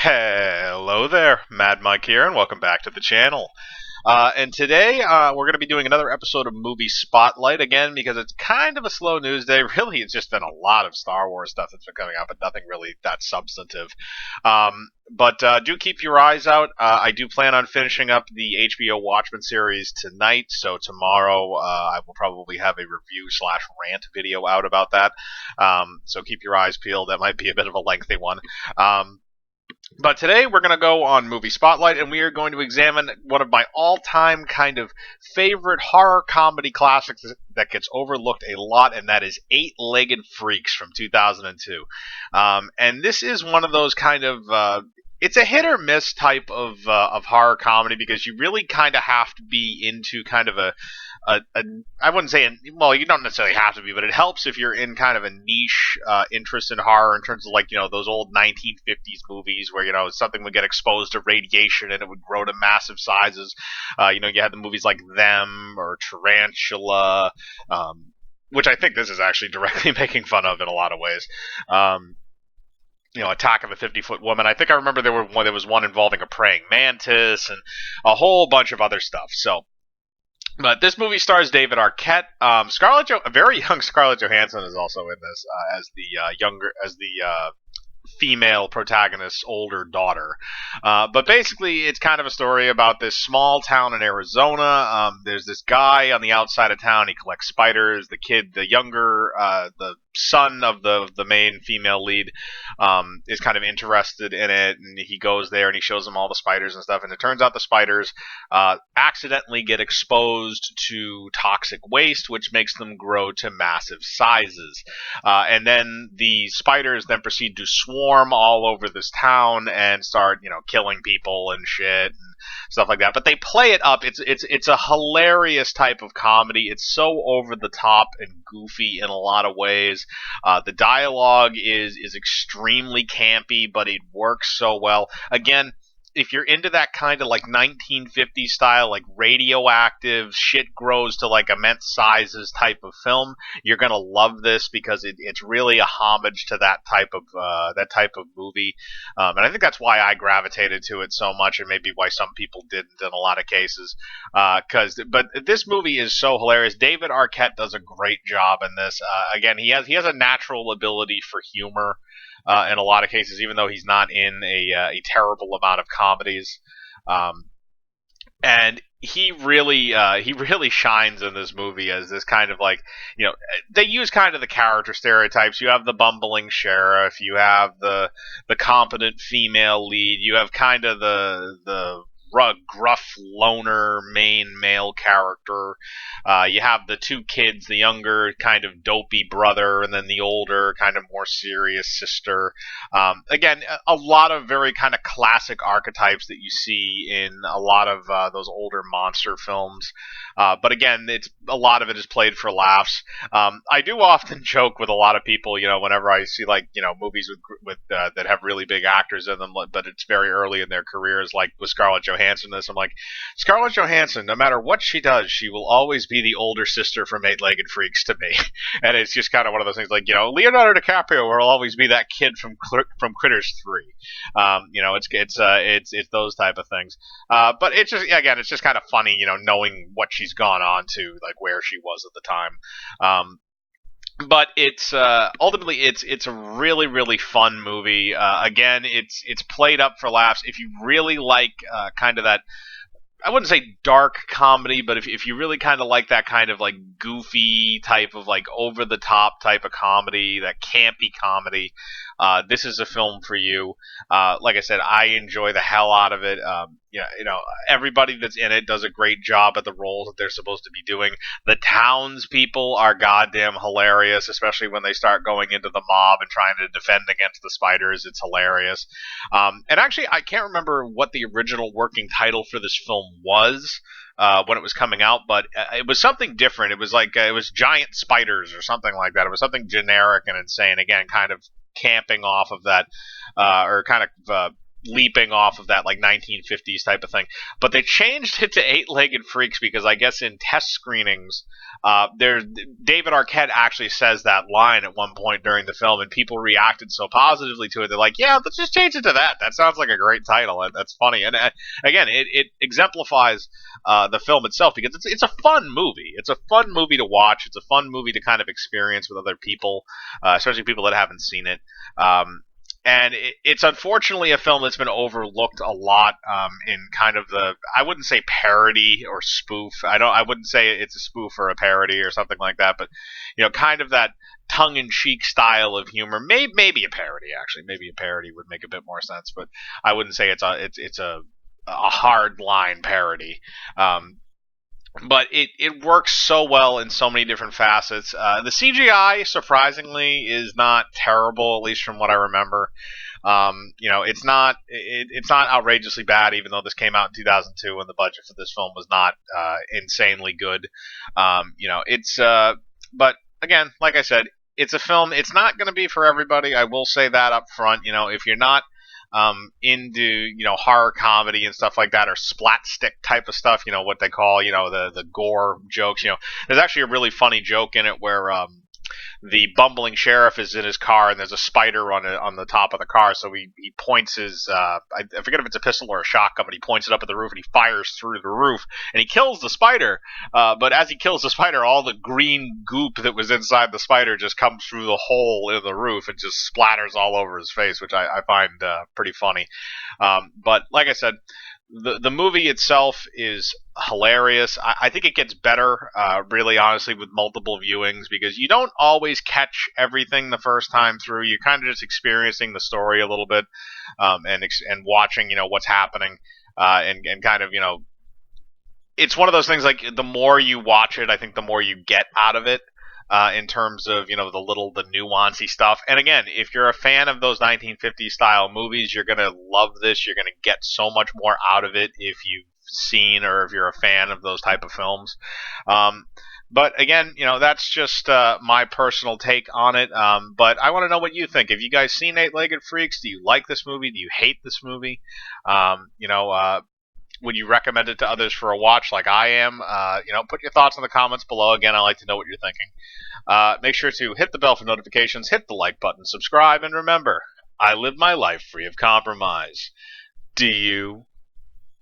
Hello there, Mad Mike here, and welcome back to the channel. And today we're going to be doing another episode of Movie Spotlight again because it's kind of a slow news day. Really, it's just been a lot of Star Wars stuff that's been coming out, but nothing really that substantive. But do keep your eyes out. I do plan on finishing up the HBO Watchmen series tonight, so tomorrow I will probably have a review slash rant video out about that. So keep your eyes peeled. That might be a bit of a lengthy one. But today we're going to go on Movie Spotlight, and we are going to examine one of my all-time kind of favorite horror comedy classics that gets overlooked a lot, and that is Eight-Legged Freaks from 2002. And this is one of those kind of it's a hit or miss type of horror comedy because you really kind of have to be into kind of a I wouldn't say, well, you don't necessarily have to be, but it helps if you're in kind of a niche interest in horror in terms of like, those old 1950s movies where, something would get exposed to radiation and it would grow to massive sizes. You had the movies like Them or Tarantula, which I think this is actually directly making fun of in a lot of ways. Attack of the 50-Foot Woman. I think I remember there was one involving a praying mantis and a whole bunch of other stuff. But this movie stars David Arquette. A very young Scarlett Johansson is also in this as the female protagonist's older daughter. But basically, it's kind of a story about this small town in Arizona. There's this guy on the outside of town. He collects spiders. The son of the main female lead, is kind of interested in it, and he goes there and he shows him all the spiders and stuff. And it turns out the spiders accidentally get exposed to toxic waste, which makes them grow to massive sizes. And then the spiders then proceed to swarm all over this town and start, killing people and shit and stuff like that. But they play it up. It's a hilarious type of comedy. It's so over the top and goofy in a lot of ways. The dialogue is extremely campy, but it works so well. Again, if you're into that kind of like 1950s style, like radioactive shit grows to like immense sizes type of film, you're gonna love this because it's really a homage to that type of movie, and I think that's why I gravitated to it so much, and maybe why some people didn't in a lot of cases. But this movie is so hilarious. David Arquette does a great job in this. Again, he has a natural ability for humor. In a lot of cases, even though he's not in a terrible amount of comedies, and he really shines in this movie as this kind of like, they use kind of the character stereotypes. You have the bumbling sheriff, you have the competent female lead, you have kind of the gruff loner main male character. You have the two kids, the younger kind of dopey brother, and then the older kind of more serious sister. Again, a lot of very kind of classic archetypes that you see in a lot of those older monster films. But again, a lot of it is played for laughs. I do often joke with a lot of people, whenever I see like, movies with that have really big actors in them, but it's very early in their careers, like with Scarlett Johansson. I'm like, Scarlett Johansson, no matter what she does, she will always be the older sister from Eight-Legged Freaks to me. And it's just kind of one of those things, like, Leonardo DiCaprio will always be that kid from Critters 3. It's those type of things. But it's just kind of funny, knowing what she's gone on to, like where she was at the time. But it's ultimately it's a really, really fun movie. Again, it's played up for laughs. If you really like kind of that, I wouldn't say dark comedy, but if you really kind of like that kind of like goofy type of like over the top type of comedy, that campy comedy, this is a film for you. Like I said, I enjoy the hell out of it. Everybody that's in it does a great job at the roles that they're supposed to be doing. The townspeople are goddamn hilarious, especially when they start going into the mob and trying to defend against the spiders. It's hilarious. And actually, I can't remember what the original working title for this film was when it was coming out, but it was something different. It was like it was Giant Spiders or something like that. It was something generic and insane. Again, kind of camping off of that, or kind of leaping off of that like 1950s type of thing. But they changed it to Eight-Legged Freaks because I guess in test screenings, there David Arquette actually says that line at one point during the film, and people reacted so positively to it. They're like, "Yeah, let's just change it to that. That sounds like a great title. That's funny." And again, it exemplifies the film itself because it's a fun movie. It's a fun movie to watch. It's a fun movie to kind of experience with other people, especially people that haven't seen it. And it's unfortunately a film that's been overlooked a lot in kind of the, I wouldn't say parody or spoof. I wouldn't say it's a spoof or a parody or something like that, but kind of that tongue-in-cheek style of humor. Maybe a parody, actually. Maybe a parody would make a bit more sense, but I wouldn't say it's a hard line parody. But it works so well in so many different facets. The CGI, surprisingly, is not terrible, at least from what I remember. It's not outrageously bad, even though this came out in 2002 and the budget for this film was not insanely good. But again, like I said, it's a film. It's not going to be for everybody. I will say that up front. If you're not into horror comedy and stuff like that, or splat stick type of stuff, what they call the gore jokes. There's actually a really funny joke in it where the bumbling sheriff is in his car and there's a spider on the top of the car, so he points his I forget if it's a pistol or a shotgun, but he points it up at the roof and he fires through the roof and he kills the spider, but as he kills the spider, all the green goop that was inside the spider just comes through the hole in the roof and just splatters all over his face, which I find pretty funny. But like I said, the movie itself is hilarious. I think it gets better, really honestly, with multiple viewings because you don't always catch everything the first time through. You're kind of just experiencing the story a little bit, and watching what's happening, and kind of it's one of those things like the more you watch it, I think the more you get out of it. In terms of the nuancy stuff. And again, if you're a fan of those 1950s style movies, you're gonna love this. You're gonna get so much more out of it if you've seen or if you're a fan of those type of films. But again, that's just my personal take on it. But I want to know what you think. Have you guys seen Eight-Legged Freaks? Do you like this movie? Do you hate this movie? Would you recommend it to others for a watch like I am? Put your thoughts in the comments below. Again, I like to know what you're thinking. Make sure to hit the bell for notifications, hit the like button, subscribe, and remember, I live my life free of compromise. Do you?